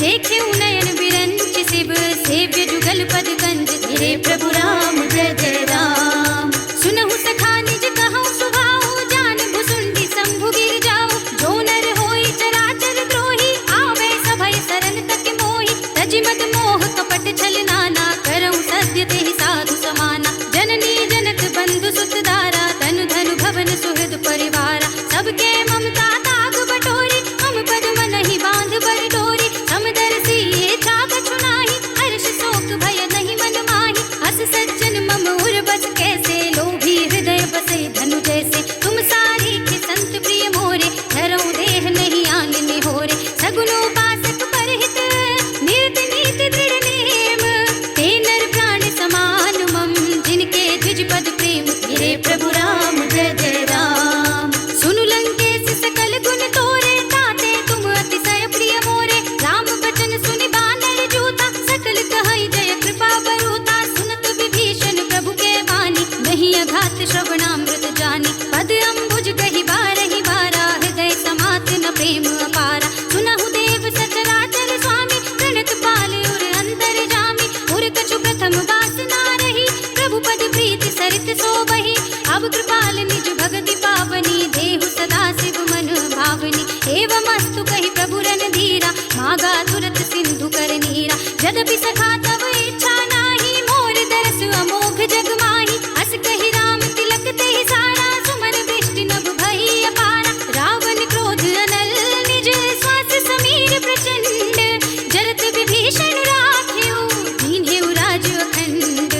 देखे नयन बिरंच शिव, सेव्य जुगल पद कंज। गिरे प्रभु राम जय जय राम। सुनहु सखा निज कहूँ सुभाऊ, जान भुसुंडी शंभु गिर जाऊ। जो नर होई चराचर द्रोही, आवे सभय सरन तक मोहि। तजि मद मोह कपट छल नाना, करऊँ सत्य तेहि साधु समाना। जननी जनक बंधु सुत दारा, तनु धनु भवन सुहृद परिवारा। सबके ममता ताग बटोरी, मम पद मनहि बांध बर डोरी। समदर्शी ये छाग छुनाहि, हर्ष शोक भय नहीं मन माहि। हस सज्जन मम उर बस कैसे, लोभी हृदय बसे धनु जैसे। तुम सारी के संत प्रिय मोरे, धरऊँ देह नहीं आन निहोरे। सगुनोपासक परहित, नियत नीति दृढ़ नेम। ते नर प्राण समान मम, जिनके द्विज पद प्रेम। गिरे प्रभु राम जय जय राम। सुनु लंकेश सकल गुण तोरे, ताते तुम अतिशय प्रिय मोरे। राम बचन सुनि बानर जूता, सकल कहै जय कृपा बरूता। सुनत विभीषण प्रभु के वाणी, नहीं अघात श्रवणामृत जानी। पद अम्बुज कहि बारहि बारा, हृदय समात न प्रेम अपारा। सुनहु देव सचराचर स्वामी, प्रणत पाल उर अंतर जामी। उर कछु प्रथम वासना रही, प्रभु पद प्रीति सरित सोबहि। अब कृपाल निज भगति पावनी, देहु सदा शिव मन भावनी। एवमस्तु कहि प्रभु रणधीरा, मागा तुरत सिंधु कर नीरा। यद्यपि सखा तब इच्छा नाही, मोर दरस अमोघ जग माही। हस कहि राम तिलक तेहि सारा, सुमन वृष्टि नभ भई अपारा। रावण क्रोध अनल निज, श्वास समीर प्रचंड। जरत विभीषण राखेउ, दीन्हेउ राज अखंड।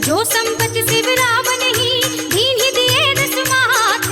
जो संपत्ति शिव रावण ही, दीन्हि दिए दस माथ।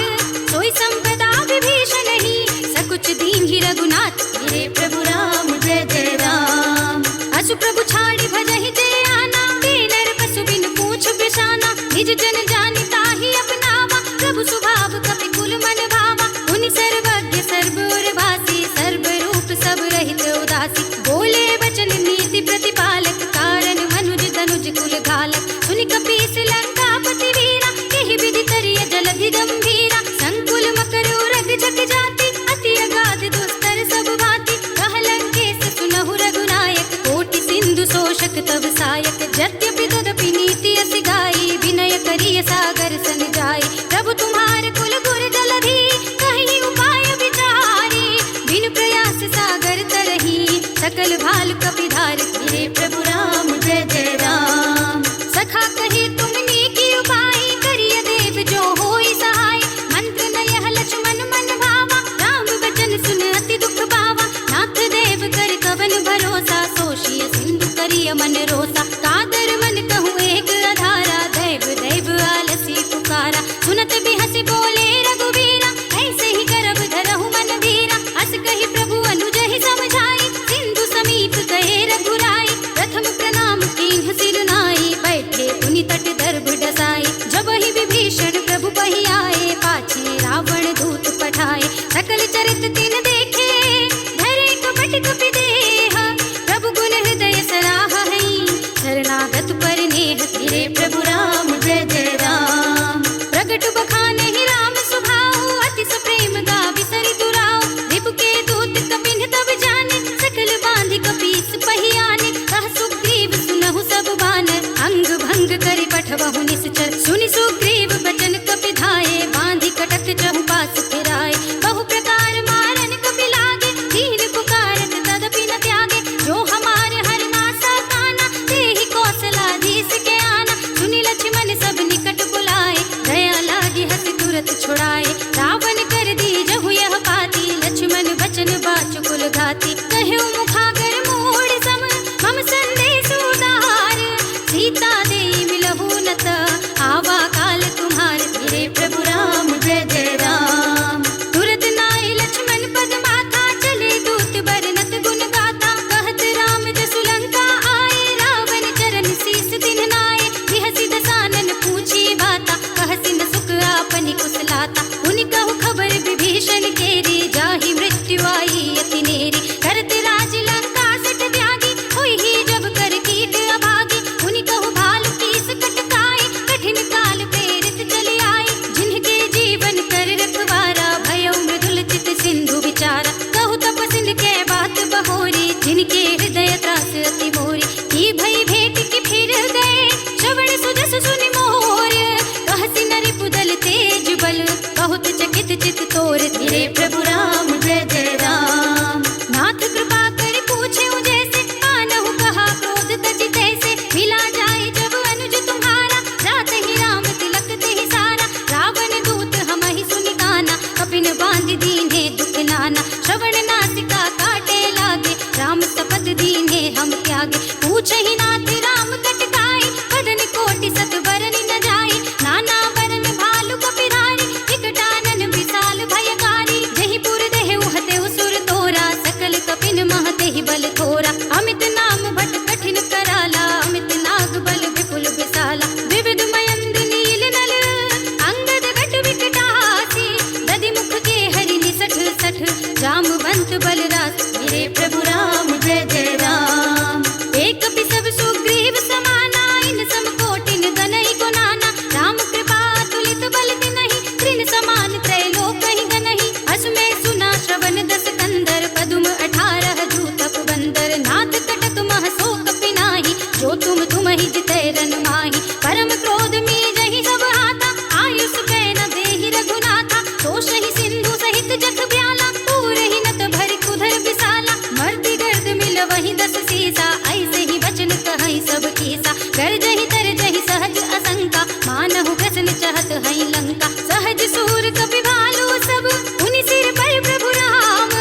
सोई संपदा विभीषण ही, सकुच दीन्हि रघुनाथ। गिरे प्रभु राम जय जय राम। असु प्रभु छाड़ी भजहि जय आना, नर पशु बिन पूछ बिशाना। निज जन जानि ताहि अपनावा, प्रभु स्वभाव कपि कुल मन भावा। मुनि सर्वज्ञ सर्व उर भासी, सर्व रूप सब रहित उदासी। बोले वचन नीति प्रतिपालक, कारण मनुज तनुज कुल घालक। सुनि कपीस लंकापति वीरा, एहि विधि करिय जलधि गंभीरा। संकुल मकर उरग जग जाति, अति अगाध दुस्तर सब भांति। कह लंकेश सुनहु रघुनायक, कोटि सिंधु शोषक तब सायक। यद्यपि तदपि नीति असि गाई, विनय करिय सागर सन जाई। प्रभु तुम्हार कुल गुर जलधि, कहीं उपाय विचारी। बिन प्रयास सागर तरही, सकल भाल कपिधार। गिरे प्रभु राम जय जय राम। सखा कही तुमने की उपाय, करिय देव जो होई सहाय। मंत्र नयह लक्ष्मण मन भावा, राम वचन सुन अति दुख पावा। नाथ देव कर कवन भरोसा, सोषिय सिंधु करिय मन रोसा। कादर मन कहूँ एक अधारा, दैव दैव आलसी पुकारा। सुनत भी हंसी बोले रघुवीरा, ऐसे ही करब धरहु मन धीरा। हस कही प्रभु अनुज ही समझाई, सिंधु समीप गए रघुराई। प्रथम प्रणाम कीन्ह सिर नाई, बैठे पुनि तट दर्भ डसाई। जब ही विभीषण प्रभु बहि आए, पाछे रावण दूत पठाए। सकल चरित तिन देखे, धरे कपट कपि देह। प्रभु गुण हृदय सराहा हई, शरणागत पर नेह। गिरे प्रभु राम जय जय राम। प्रगट बखाने ही राम स्वभाव, अति सप्रेम गा बिसरि दुराव। रिपु के दूत कपिन तब भंग करी पठवहु निश्चर, सुनि सुग्रीव बचन कपि धाये, बांधि कटक चहु पास फिराए। बहु प्रकार मारन कपि लागे, दीन पुकारत तदपि न त्यागे। जो हमारे हर नासा काना, तेहि कौशलाधीश के आना। सुनि लक्ष्मण सब निकट बुलाए, दया लागी हसि तुरत छुड़ाए। रावण कर दीजहु यह पाती, लक्ष्मण बचन बाचुकुल घाती। कह्यो मुखागर मोड़ सम, मम संदेश उदार। सीता देई मिलहु नत, आवा काल तुम्हार। धीरे प्रभु राम जय जय राम। तुरत नाई लक्ष्मण पद माथा, चले दूत बरनत गुण गाथा। कहत राम जसु लंका आए, रावण चरण शीस दिन नाए। बिहसि दसानन पूछी बाता, कहसि न सुख आपनि कुशलाता। उनि कहु खबर विभीषण केरी, जाहि मृत्यु आई अति नेरी। करत राज लंका सठ त्यागी, होई जब कर कीट अभागी। उनि कहु भाल कीस कटकाए, कठिन काल प्रेरित चले आए। जिनके जीवन कर रखवारा, भयउ मृदुल चित सिंधु विचारा। कहु तपसिन के बात बहोरी, जिनके हृदय त्रास अति मोरी। की भई भेंट की फिर गए, श्रवण सुजस सुनि मोर। कहसि नरि पुदल तेज बल, बहुत चकित चित तोर। धीरे प्रभु राम जय जय राम। नाथ कृपा कर पूछे जैसे, कानहु कहा क्रोध तजि तैसे। मिला जाए जब अनुज तुम्हारा, जात ही राम तिलक तेहि सारा। रावण दूत हमहि सुनि काना, कपिन बांधि दीन्हे दुख नाना। श्रवण नासिका काटे लागे, राम शपथ दीन्हे हम त्यागे। पूछहि नाथ राम कटकाई, बदन कोटि सत बरनि न जाई। नाना बरन भालु कपिरारी, विकटानन विशाल भयकारी। जहि पुर देहु हतेउ सुर तोरा, सकल कपिन महतेहि बल थोरा। अमित नाम भट कठिन कराला, अमित नाग बल विपुल विशाला। विविध मयंद नील नल, अंगद गट विकटासी। दधि मुख के हरि निसठ सठ, जामवंत बलरास। मेरे प्रभु राम जय जय राम। एक कपि सब सुग्रीव समाना, इन सम कोटिन गनहि गुनाना। राम कृपा तुलित बल तिनहि, तृण समान त्रैलोक ही गनहि। अस में सुना श्रवण दस कंदर, पदुम 18 जूतप बंदर। नाथ कटक मह सो कपि नाही, जो तुम ही जितै रन माही। परम क्रोध मीजहि सब हाथा, आयुष कै न देहि रघुनाथा। तोषहि सिंधु सहित जथ ब्याला, पूरहि नत भरि कुधर विशाला। मर्दि गर्द मिल वही दस सीसा, ऐसे ही वचन कहै सब कीसा। गर्जहि तरजहि सहज असंका, मानहु ग्रसन चहत हई लंका। सहज सूर कपि भालु सब, उनि सिर पर प्रभु राम।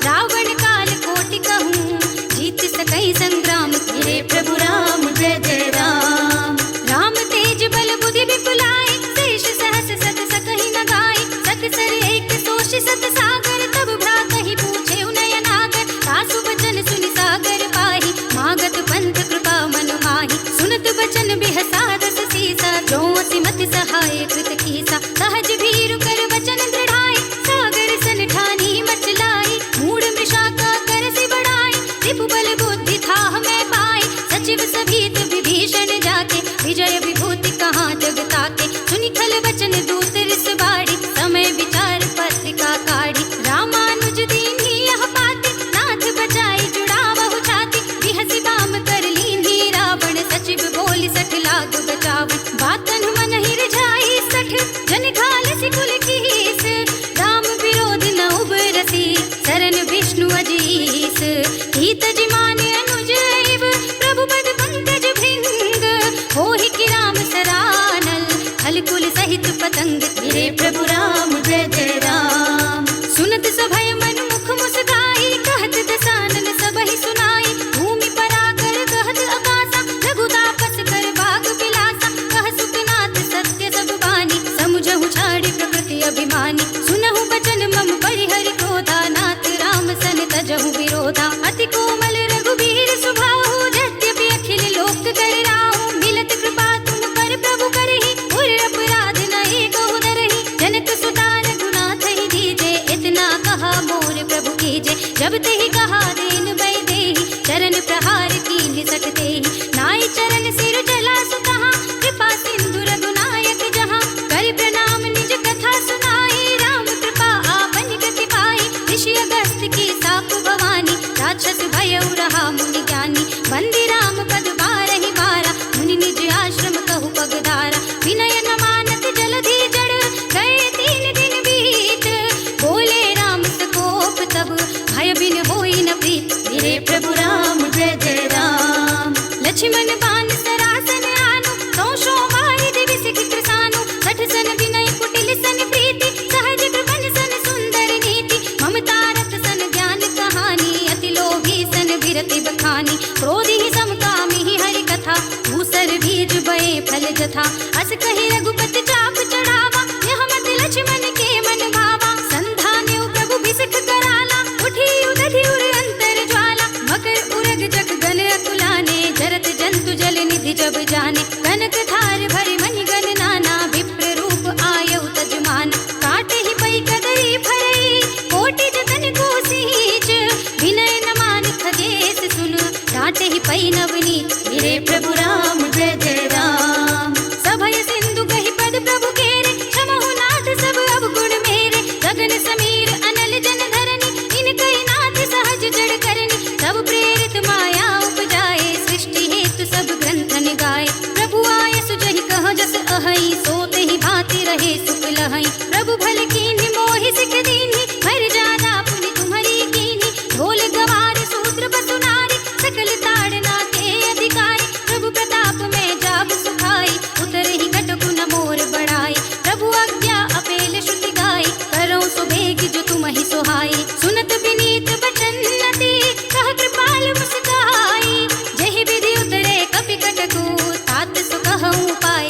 रावण काल कोटि कहूँ, जीत सकै संग्राम। धीरे प्रभु राम जय जय राम। राम तेज बल बुद्धि विपुलाए, शेष सहस सत सकहि न गाए। सत सर एक सोष सत सागर, तब भ्रातहि पूछे नयनागर। सासु बचन सुनि सागर पाहि, मागत पंथ कृपा मन माहि। सुनत बचन बिहसा दस सीसा, जो सिमति सहाय कृत कीसा। सहज भीरु कर वचन दृढ़ाए, सागर सन ठानी मचलाई। मूढ़ मृषा का करसि बढ़ाई, रिपु बल बुद्धि थाह में पाए। सचिव सभीत विभीषण जाके, विजय विभूति कहाँ जग ताके। सुनि खल वचन दूत रिस बाड़ी, समय विचार पत्रिका काढ़ी। रामानुज दीन्ही यह पाती, नाथ बचाई जुड़ावहु छाती। बिहसि बाम कर लीन्ही रावण, सचिव बोलि सठ लाग बचावन। बातन मन ही रिझाई सठ, जन घाल सिकुल कीस। राम विरोध न उबरसी, शरण विष्णु अजीस। हित जिमान अनुज एव, प्रभु पद पंकज भृंग। होहि कि राम सरानल, खल कुल सहित पतंग। मेरे प्रभु राम जय जय राम। सुनत सभय मन मुख मुस्काई, कहत दसानन सबहि सुनाई। भूमि पराकर कहत आकाशा, रघु तापस कर बाग बिलासा। कह सुखनाथ सत्य सब बानी, समुझहु छाड़ी प्रकृति अभिमानी। सुनहु बचन मम परिहरि क्रोधा, नाथ राम सन तजहु विरोधा। अति कोमल रघुबीर सुभाहु, यद्यपि अखिल लोक कर राहु। मिलत कृपा तुम कर प्रभु करहि, उर अपराध न एको धरहि। जनक सुता रघुनाथ ही दीजे, इतना कहा मोर प्रभु कीजे। जब तेहि कहा देन भय देहि, चरण प्रहार कीन्हि सठ तेहि। नाई चरण सिर जला सुतहाँ, कृपा सिंधु रघुनायक जहाँ। कर प्रणाम निज कथा सुनाई, राम कृपा आपन गति पाई। ऋषि अगस्त्य की साप भवानी, राक्षस भयउ रहा मुनि ज्ञानी। बंदी राम पद बारहि बारा, मुनि निज आश्रम कहु फल बीज बए फल जथा। अस कहि रघुपति चाप चढ़ावा, यह मत लक्ष्मण के मन भावा। संधान्यो प्रभु बिसख कराला, उठी उदधि उर अंतर ज्वाला। मकर उरग जग गण अकुलाने, जरत जंतु जल निधि जब जाने। कनक थार भरि मनि गण नाना, विप्र रूप आयउ तजमान। काटे ही पै कदरी भरई, कोटि जतन को सींच। विनय न मान खगेश सुन, डांटे ही पै नवनीत। मेरे प्रभु राम जय जय राम। सभय सिंधु कहि पद प्रभु केरे, क्षमहु नाथ सब अवगुण मेरे। गगन समीर अनल जन धरनी, इनकहि नाथ सहज जड़ करनी। तब प्रेरित माया उपजाए, सृष्टि हेतु सब ग्रंथन गाए। प्रभु आय सुजहि कह जस अहै, सोते ही भांति रहे सुख लहै। प्रभु भल कीन्हि मोहि सिख दीन्हि, मर जादा पुनि तुम्हरी कीन्हि। ढोल गवार सूत्र बसु नारी, सकल ताड़ना के अधिकारी। प्रभु प्रताप में जाब सुखाई, उतरे ही कटकु न मोर बढ़ाई। प्रभु आज्ञा अपेल श्रुति गाई, करौ सुबेग जो तुमहि सोहाई। सुनत विनीत बचन नति, कह कृपाल मुस्काई। जहि विधि उतरे कपि कटकु, तात सु कहउँ पाई।